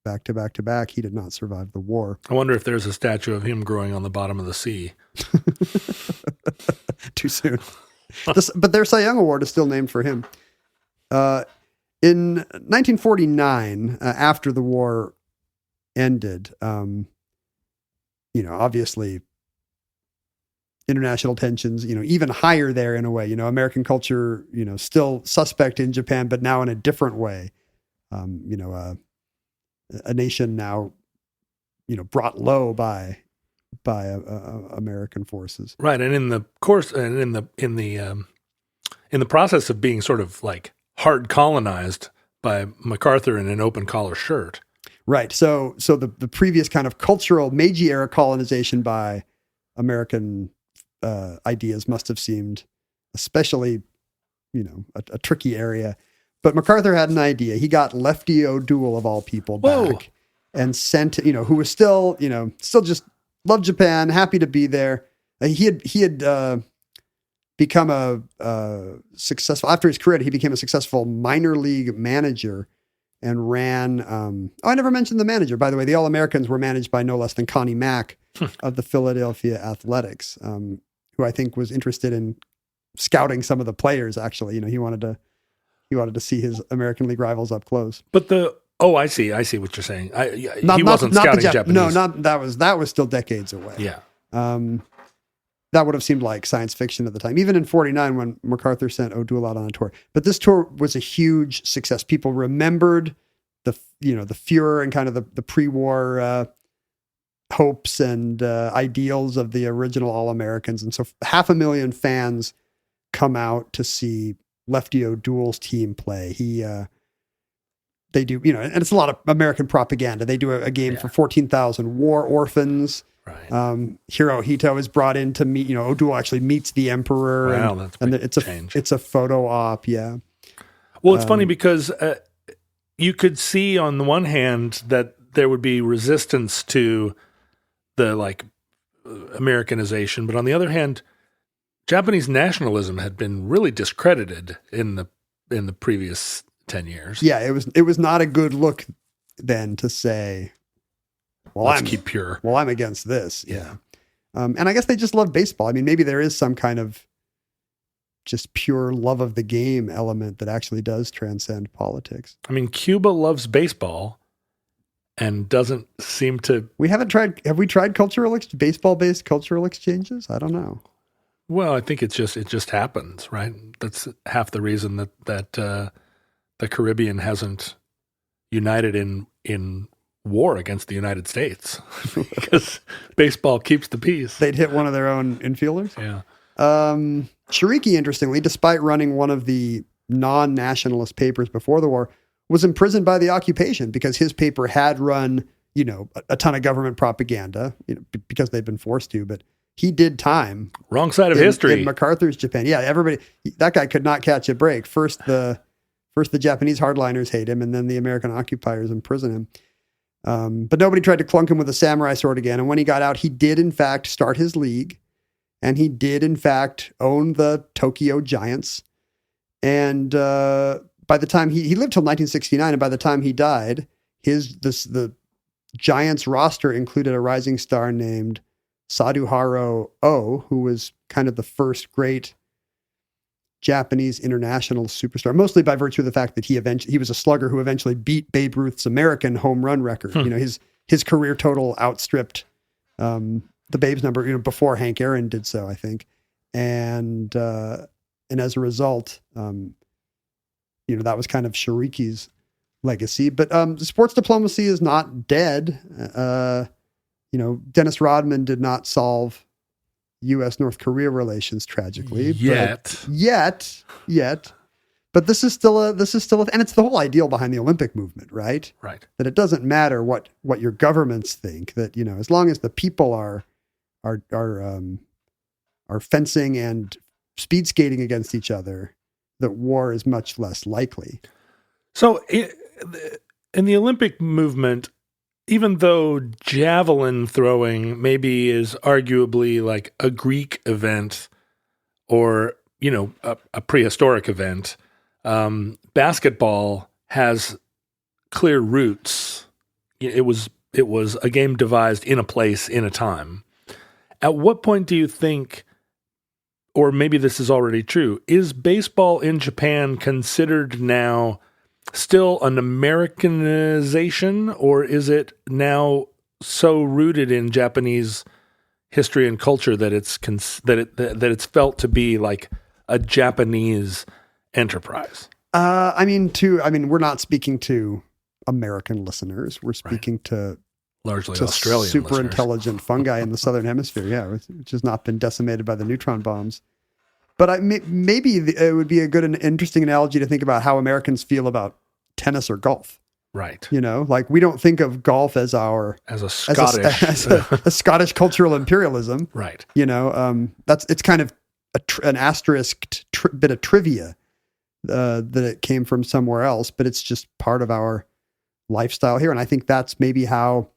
back to back to back, he did not survive the war. I wonder if there's a statue of him growing on the bottom of the sea. Too soon. But their Cy Young Award is still named for him. In 1949, after the war ended, obviously international tensions, even higher there in a way, American culture, still suspect in Japan, but now in a different way. A nation now, brought low by American forces. Right. And in the course, and in the process of being sort of hard colonized by MacArthur in an open collar shirt. Right. So the previous kind of cultural Meiji era colonization by American ideas must have seemed especially, a tricky area. But MacArthur had an idea. He got Lefty O'Doul, of all people, back and sent, who was still just loved Japan, happy to be there. He had become a successful, after his career, he became a successful minor league manager and ran, I never mentioned the manager, by the way. The All-Americans were managed by no less than Connie Mack of the Philadelphia Athletics, who I think was interested in scouting some of the players, actually. He wanted to see his American League rivals up close. But I see what you're saying. He wasn't scouting Japanese. No, that was still decades away. Yeah. that would have seemed like science fiction at the time, even in 49 when MacArthur sent O'Doul out on a tour. But this tour was a huge success. People remembered the Fuhrer and kind of the pre-war hopes and ideals of the original All-Americans. And so 500,000 fans come out to see Lefty O'Doul's team play. They do, and it's a lot of American propaganda. They do a game for 14,000 war orphans. Right. Hirohito is brought in to meet, O'Doul actually meets the emperor. Wow, that's a big change. It's a photo op. Yeah. Well, it's funny because you could see on the one hand that there would be resistance to the Americanization, but on the other hand, Japanese nationalism had been really discredited in the previous 10 years. Yeah, it was not a good look then to say, well, let's keep pure. Well, I'm against this. Yeah. And I guess they just love baseball. I mean, maybe there is some kind of just pure love of the game element that actually does transcend politics. I mean, Cuba loves baseball and doesn't seem to. Have we tried baseball-based cultural exchanges? I don't know. Well, I think it just happens, right? That's half the reason that the Caribbean hasn't united in war against the United States because baseball keeps the peace. They'd hit one of their own infielders. Yeah. Shiriki, interestingly, despite running one of the non-nationalist papers before the war, was imprisoned by the occupation because his paper had run, a ton of government propaganda, because they'd been forced to, but he did time. Wrong side of history. In MacArthur's Japan. Yeah, that guy could not catch a break. First the Japanese hardliners hate him, and then the American occupiers imprison him. But nobody tried to clunk him with a samurai sword again. And when he got out, he did, in fact, start his league. And he did, in fact, own the Tokyo Giants. And by the time he lived till 1969, and by the time he died, the Giants roster included a rising star named Saduharo Oh, who was kind of the first great Japanese international superstar, mostly by virtue of the fact that he was a slugger who eventually beat Babe Ruth's American home run record. His career total outstripped the Babe's number, before Hank Aaron did so, I think. And as a result, that was kind of Shiriki's legacy. But sports diplomacy is not dead. Dennis Rodman did not solve U.S.-North Korea relations tragically. Yet. But this is still and it's the whole ideal behind the Olympic movement, right? Right. That it doesn't matter what your governments think, that, as long as the people are fencing and speed skating against each other, that war is much less likely. So in the Olympic movement, even though javelin throwing maybe is arguably like a Greek event or, a prehistoric event, basketball has clear roots. It was a game devised in a place, in a time. At what point do you think, or maybe this is already true, is baseball in Japan considered now still an Americanization, or is it now so rooted in Japanese history and culture that it's felt to be like a Japanese enterprise? We're not speaking to American listeners. We're speaking to largely Australian super listeners. Intelligent fungi in the southern hemisphere, which has not been decimated by the neutron bombs. But maybe it would be a good and interesting analogy to think about how Americans feel about tennis or golf. Right. We don't think of golf as a Scottish cultural imperialism. Right. It's kind of an asterisk bit of trivia that it came from somewhere else, but it's just part of our lifestyle here. And I think that's maybe how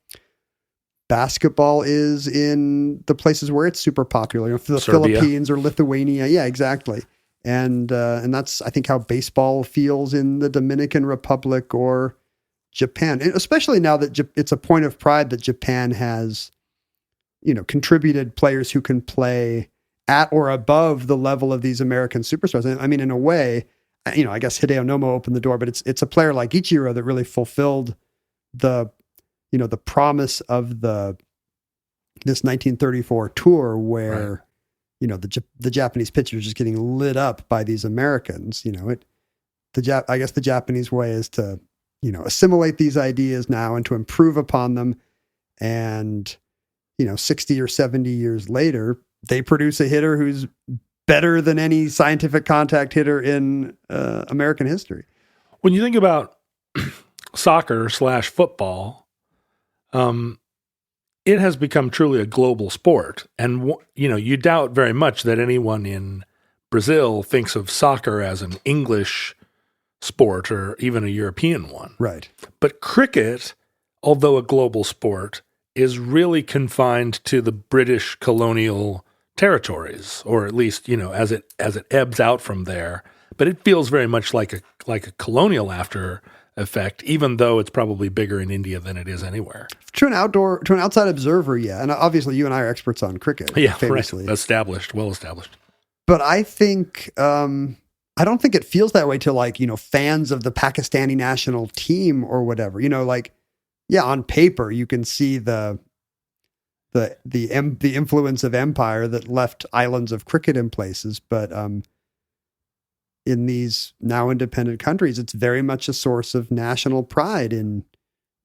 basketball is in the places where it's super popular, the Serbia. Philippines or Lithuania. Yeah, exactly. And that's, I think, how baseball feels in the Dominican Republic or Japan, and especially now that it's a point of pride that Japan has, contributed players who can play at or above the level of these American superstars. I mean, in a way, I guess Hideo Nomo opened the door, but it's a player like Ichiro that really fulfilled the promise of this 1934 tour where, the Japanese pitchers just getting lit up by these Americans. I guess the Japanese way is to, assimilate these ideas now and to improve upon them. And, 60 or 70 years later, they produce a hitter who's better than any scientific contact hitter in American history. When you think about soccer/football, it has become truly a global sport. And, you doubt very much that anyone in Brazil thinks of soccer as an English sport or even a European one. Right. But cricket, although a global sport, is really confined to the British colonial territories, or at least, as it ebbs out from there. But it feels very much like a colonial after effect, even though it's probably bigger in India than it is anywhere. To an outside observer, yeah. And obviously you and I are experts on cricket. Yeah, famously. Right. Well established. But I think, I don't think it feels that way to fans of the Pakistani national team or whatever, on paper you can see the influence of empire that left islands of cricket in places. But, in these now independent countries, it's very much a source of national pride in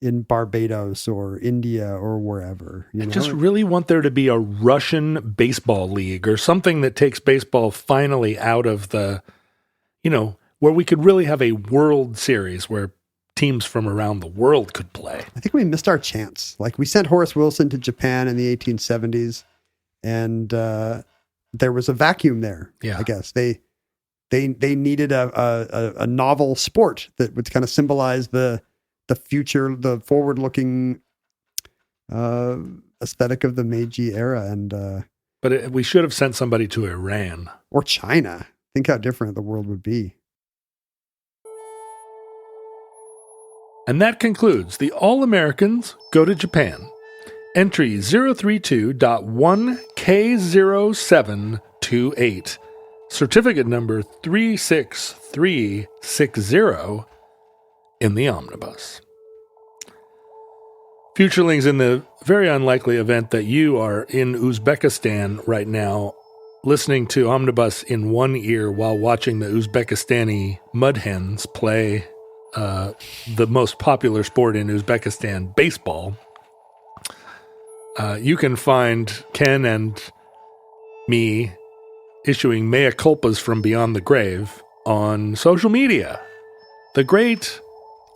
Barbados or India or wherever. I just really want there to be a Russian baseball league or something that takes baseball finally out of the, where we could really have a World Series where teams from around the world could play. I think we missed our chance. We sent Horace Wilson to Japan in the 1870s, and there was a vacuum there. Yeah. I guess they needed a novel sport that would kind of symbolize the future, the forward-looking aesthetic of the Meiji era. But we should have sent somebody to Iran. Or China. Think how different the world would be. And that concludes the All-Americans Go to Japan. Entry 032.1K0728. Certificate number 36360 in the omnibus. Futurelings, in the very unlikely event that you are in Uzbekistan right now, listening to Omnibus in one ear while watching the Uzbekistani Mudhens play the most popular sport in Uzbekistan, baseball, you can find Ken and me issuing mea culpas from beyond the grave on social media. The great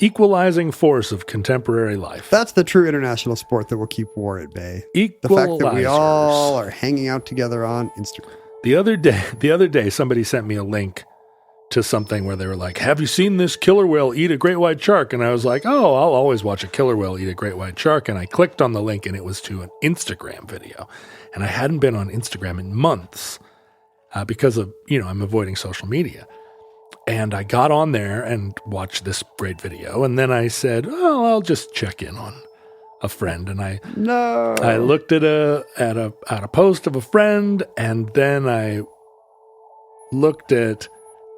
equalizing force of contemporary life. That's the true international sport that will keep war at bay. The fact that we all are hanging out together on Instagram. The other day, somebody sent me a link to something where they were like, have you seen this killer whale eat a great white shark? And I was like, oh, I'll always watch a killer whale eat a great white shark. And I clicked on the link and it was to an Instagram video. And I hadn't been on Instagram in months because of, I'm avoiding social media. And I got on there and watched this great video. And then I said, oh, I'll just check in on a friend. And I looked at a post of a friend, and then I looked at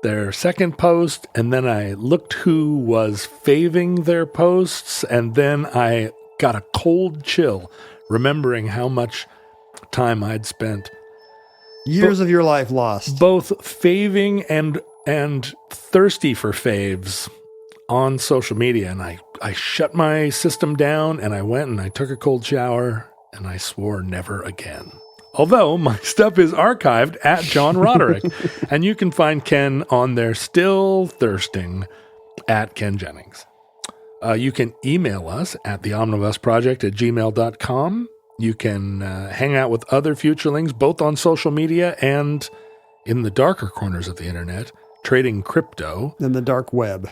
their second post, and then I looked who was faving their posts, and then I got a cold chill remembering how much time I'd spent. Years of your life lost. Both faving and thirsty for faves on social media. And I shut my system down, and I went and I took a cold shower, and I swore never again. Although my stuff is archived at John Roderick, and you can find Ken on there still thirsting at Ken Jennings. You can email us at theomnibusproject@gmail.com. You can hang out with other futurelings, both on social media and in the darker corners of the internet, trading crypto. In the dark web.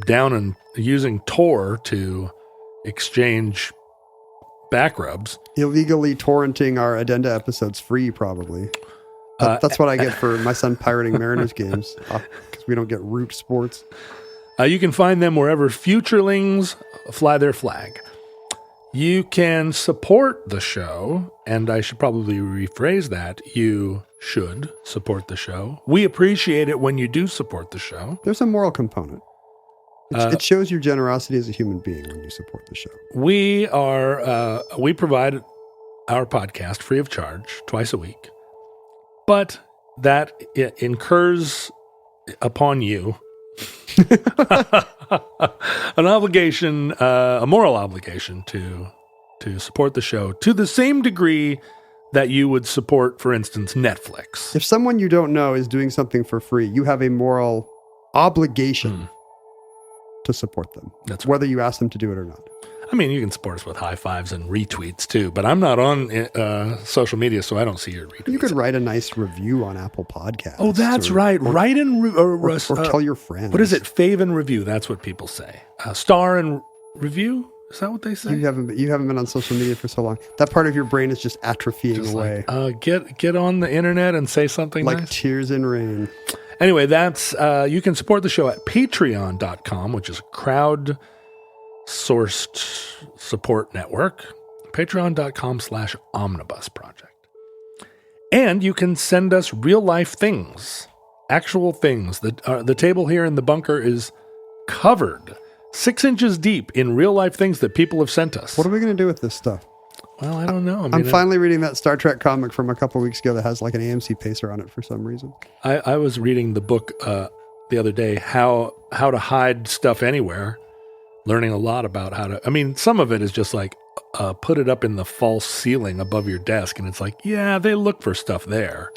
Down and using Tor to exchange back rubs. Illegally torrenting our addenda episodes free, probably. That's what I get for my son pirating Mariners games, because we don't get root sports. You can find them wherever futurelings fly their flag. You can support the show, and I should probably rephrase that. You should support the show. We appreciate it when you do support the show. There's a moral component. It shows your generosity as a human being when you support the show. We provide our podcast free of charge twice a week. but that it incurs upon you an obligation, a moral obligation to support the show to the same degree that you would support, for instance, Netflix. If someone you don't know is doing something for free, you have a moral obligation to support them. That's whether you ask them to do it or not. I mean, you can support us with high fives and retweets too, but I'm not on social media, so I don't see your retweets. You could write a nice review on Apple Podcasts. Oh, that's right. Write and or tell your friends. What is it? Fave and review. That's what people say. Star and review. Is that what they say? You haven't been on social media for so long. That part of your brain is just atrophying away. Like, get on the internet and say something like nice. Tears in Rain. Anyway, that's you can support the show at patreon.com, which is a crowd-sourced support network. Patreon.com/Omnibus Project. And you can send us real-life things, actual things. The table here in the bunker is covered 6 inches deep in real-life things that people have sent us. What are we going to do with this stuff? Well, I don't know. I'm finally reading that Star Trek comic from a couple weeks ago that has like an AMC pacer on it for some reason. I was reading the book the other day, How to Hide Stuff Anywhere, learning a lot about how to... I mean, some of it is just like, put it up in the false ceiling above your desk, and it's like, yeah, they look for stuff there.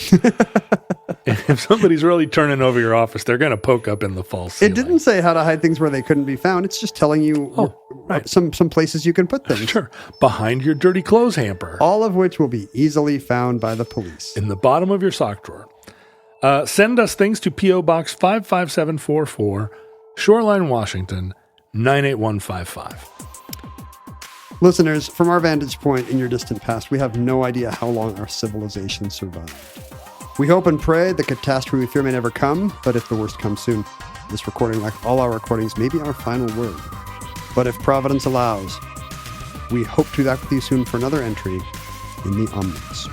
And if somebody's really turning over your office, they're going to poke up in the false ceiling. It didn't say how to hide things where they couldn't be found. It's just telling you some places you can put things. Sure. Behind your dirty clothes hamper. All of which will be easily found by the police. In the bottom of your sock drawer. Send us things to P.O. Box 55744, Shoreline, Washington, 98155. Listeners, from our vantage point in your distant past, we have no idea how long our civilization survived. We hope and pray the catastrophe we fear may never come, but if the worst comes soon, this recording, like all our recordings, may be our final word. But if Providence allows, we hope to be back with you soon for another entry in the Omnibus.